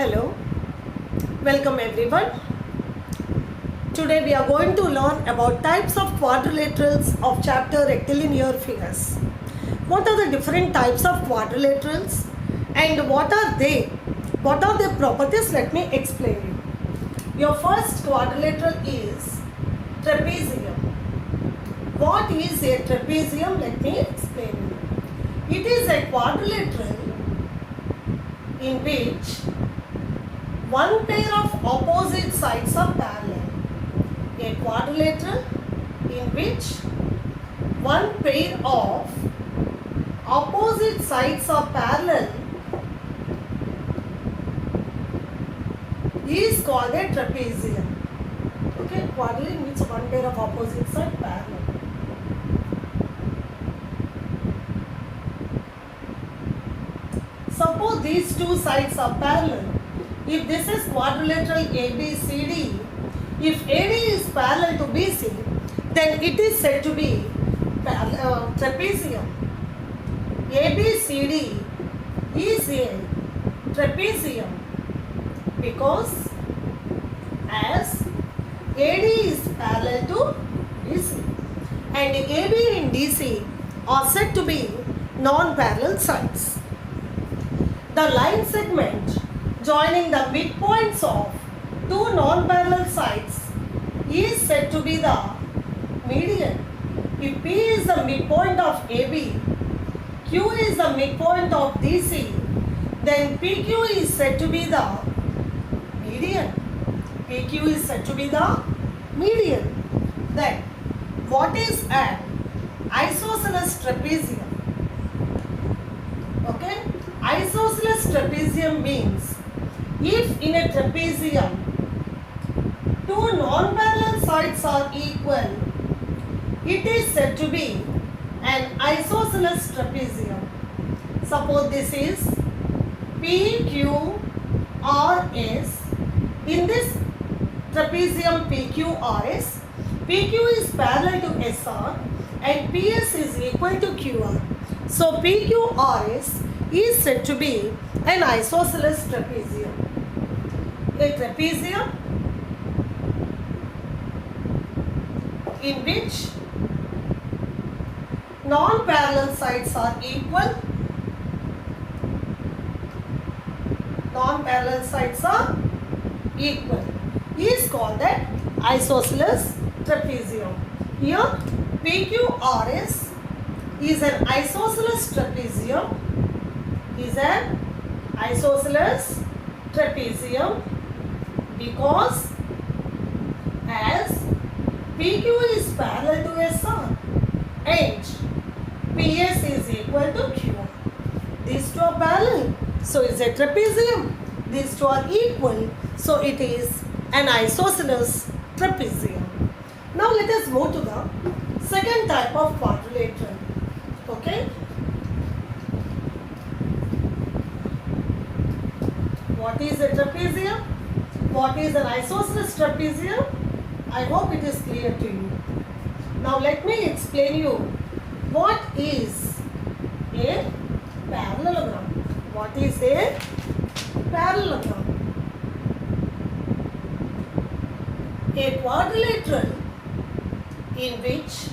Hello, welcome everyone. Today we are going to learn about types of quadrilaterals of chapter rectilinear figures. What are the different types of quadrilaterals and what are they? What are their properties? Let me explain you. Your first quadrilateral is trapezium. What is a trapezium? Let me explain you. It is a quadrilateral in which one pair of opposite sides are parallel. A quadrilateral in which one pair of opposite sides are parallel is called a trapezium. Okay, quadrilateral means one pair of opposite sides parallel. Suppose these two sides are parallel. If this is quadrilateral ABCD, if AD is parallel to BC, then it is said to be trapezium. ABCD is a trapezium because as AD is parallel to DC and AB and DC are said to be non-parallel sides. The line segment joining the midpoints of two non-parallel sides is said to be the median. If P is the midpoint of AB, Q is the midpoint of DC, then PQ is said to be the median. PQ is said to be the median. Then, what is an isosceles trapezium? Okay? Isosceles trapezium means if in a trapezium two non-parallel sides are equal, it is said to be an isosceles trapezium. Suppose this is PQRS. In this trapezium PQRS, PQ is parallel to SR and PS is equal to QR. So PQRS is said to be an isosceles trapezium. A trapezium in which non-parallel sides are equal. Non-parallel sides are equal is called an isosceles trapezium. Here PQRS is an isosceles trapezium. Is an isosceles trapezium because as PQ is parallel to SR and PS is equal to QR. These two are parallel, so it's a trapezium. These two are equal, so it is an isosceles trapezium. Now let us move to the second type of quadrilateral. Okay. What is a trapezium? What is an isosceles trapezium? I hope it is clear to you. Now let me explain you what is a parallelogram. What is a parallelogram? A quadrilateral in which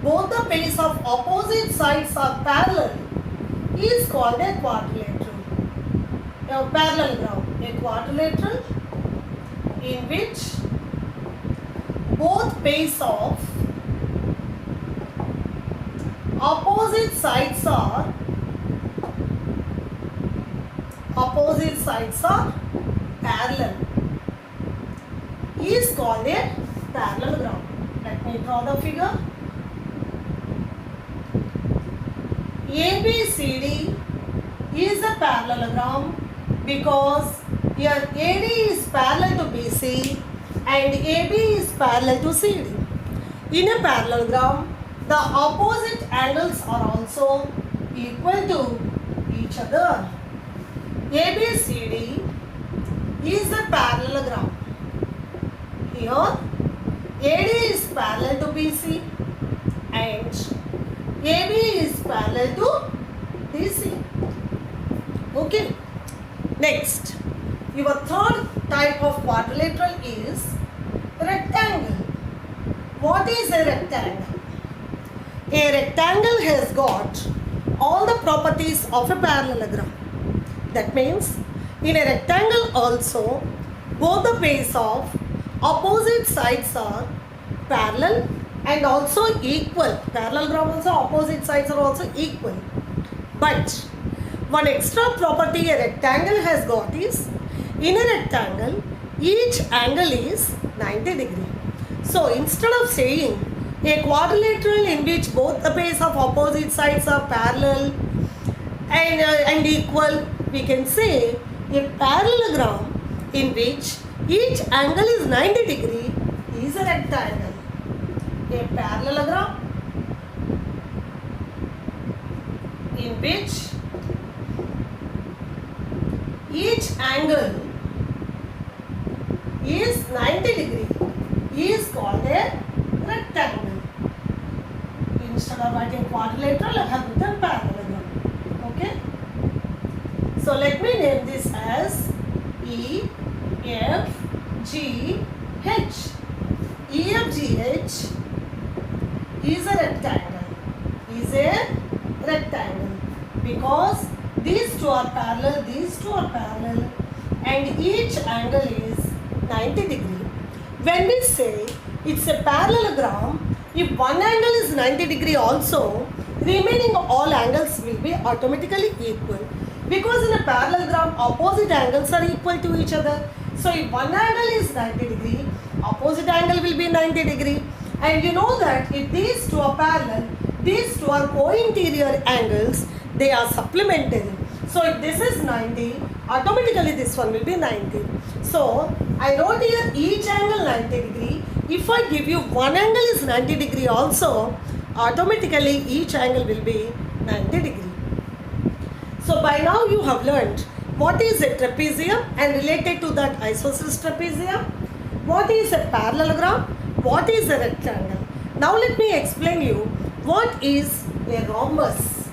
both the pairs of opposite sides are parallel is called a quadrilateral. A parallelogram, a quadrilateral in which both pairs of opposite sides are parallel is called a parallelogram. Let me draw the figure. ABCD is a parallelogram because here AD is parallel to BC and AB is parallel to CD. In a parallelogram, the opposite angles are also equal to each other. ABCD is a parallelogram. Here AD is parallel to BC and AB is parallel to DC. Okay. Next, Your third type of quadrilateral is rectangle. What is a rectangle? A rectangle has got all the properties of a parallelogram. That means in a rectangle also both the base of opposite sides are parallel and also equal. Parallelogram also opposite sides are also equal. But one extra property a rectangle has got is in a rectangle each angle is 90 degree. So instead of saying a quadrilateral in which both the base of opposite sides are parallel and equal, we can say a parallelogram in which each angle is 90 degree is a rectangle. A parallelogram in which each angle is 90 degree is called a rectangle. Instead of writing quadrilateral, I have written parallelogram. Okay. So let me name this as E, F, G, H. E, F, G, H is a rectangle. Is a rectangle because these two are parallel, and each angle is 90 degree. When we say it's a parallelogram, if one angle is 90 degree also, remaining all angles will be automatically equal. Because in a parallelogram, opposite angles are equal to each other. So if one angle is 90 degree, opposite angle will be 90 degree. And you know that if these two are parallel, these two are co-interior angles, they are supplementary. So if this is 90, automatically this one will be 90. So I wrote here each angle 90 degree. If I give you one angle is 90 degree also, automatically each angle will be 90 degree. So by now you have learned what is a trapezium and related to that isosceles trapezium, what is a parallelogram, what is a rectangle. Now let me explain you what is a rhombus.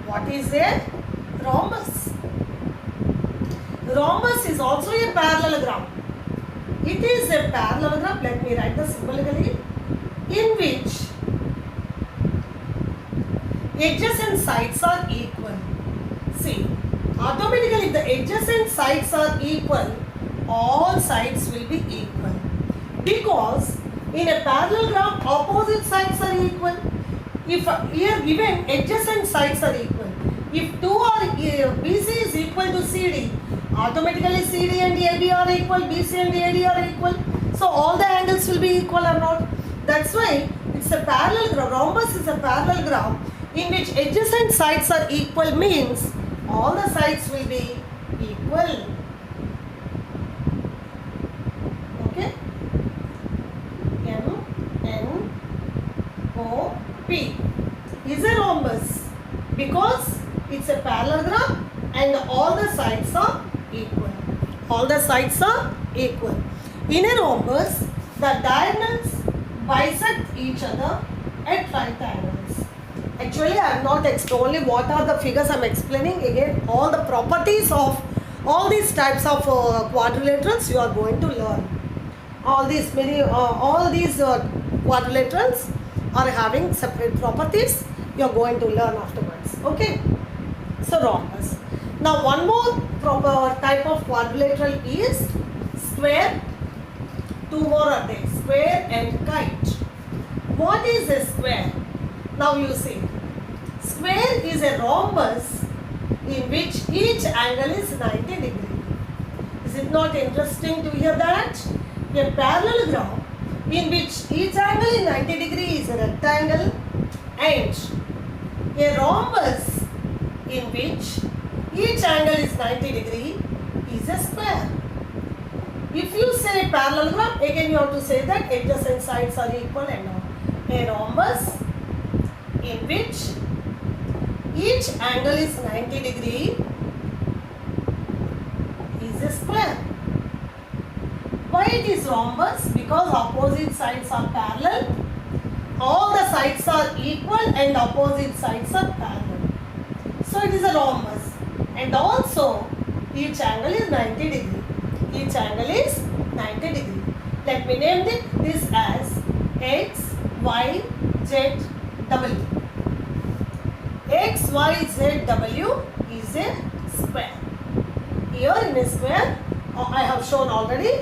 What is a rhombus? Rhombus is also a parallelogram. It is a parallelogram, let me write the symbolically, in which adjacent sides are equal. See, automatically if the adjacent sides are equal, all sides will be equal. Because in a parallelogram, opposite sides are equal. If here given adjacent sides are equal, if two are BC is equal to CD, automatically CD and AB are equal, BC and AD are equal. So all the angles will be equal or not. That's why it's a parallelogram. Rhombus is a parallelogram in which adjacent sides are equal, means all the sides will be equal. Okay. M, N, O, P is a rhombus because it's a parallelogram and all the sides are equal. All the sides are equal. In a rhombus, the diagonals bisect each other at right angles. Actually, I am not explaining what are the figures I am explaining. Again, all the properties of all these types of quadrilaterals you are going to learn. All these quadrilaterals are having separate properties. You are going to learn afterwards. Okay. So rhombus. Now one more proper type of quadrilateral is square. Two more are there, square and kite. What is a square? Now you see, square is a rhombus in which each angle is 90 degree. Is it not interesting to hear that? A parallelogram in which each angle is 90 degree is a rectangle, and a rhombus in which each angle is 90 degree is a square. If you say parallelogram, again you have to say that adjacent sides are equal and all. A rhombus in which each angle is 90 degree is a square. Why it is rhombus? Because opposite sides are parallel, all the sides are equal and opposite sides are parallel. So it is a rhombus. And also Each angle is 90 degree. Each angle is 90 degree. Let me name this as X, Y, Z, W. X, Y, Z, W is a square. Here in a square, I have shown already,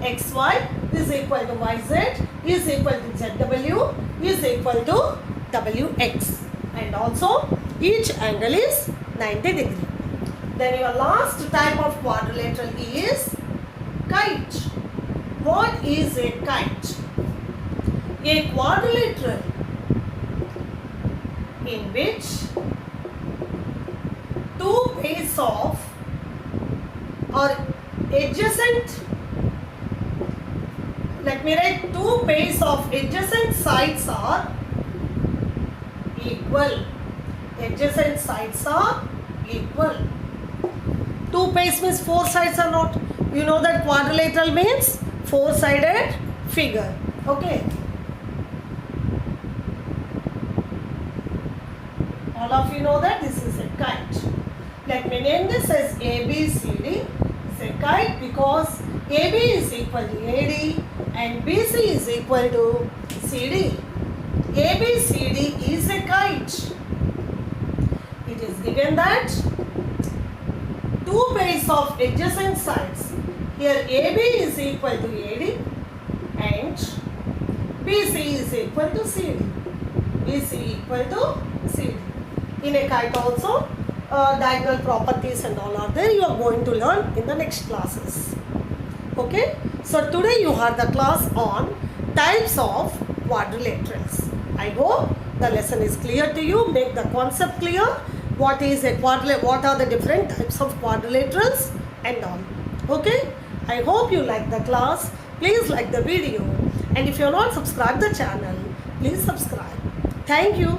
XY is equal to YZ is equal to ZW is equal to WX. And also each angle is 90 degree. Then your last type of quadrilateral is kite. What is a kite? A quadrilateral in which two pairs of or adjacent, let me write, two pairs of adjacent sides are equal. Adjacent sides are equal. Two pairs means four sides are not. You know that quadrilateral means four-sided figure. Okay. All of you know that this is a kite. Let me name this as ABCD. It's a kite because AB is equal to AD and BC is equal to CD. ABCD is a kite. It is given that two pairs of adjacent sides. Here AB is equal to AD and BC is equal to CD. BC equal to CD. In a kite also, diagonal properties and all are there. You are going to learn in the next classes. Okay. So today you had the class on types of quadrilaterals. I hope the lesson is clear to you. Make the concept clear. What is a quadrilateral? What are the different types of quadrilaterals and all. Okay. I hope you like the class. Please like the video. And if you are not subscribed the channel, please subscribe. Thank you.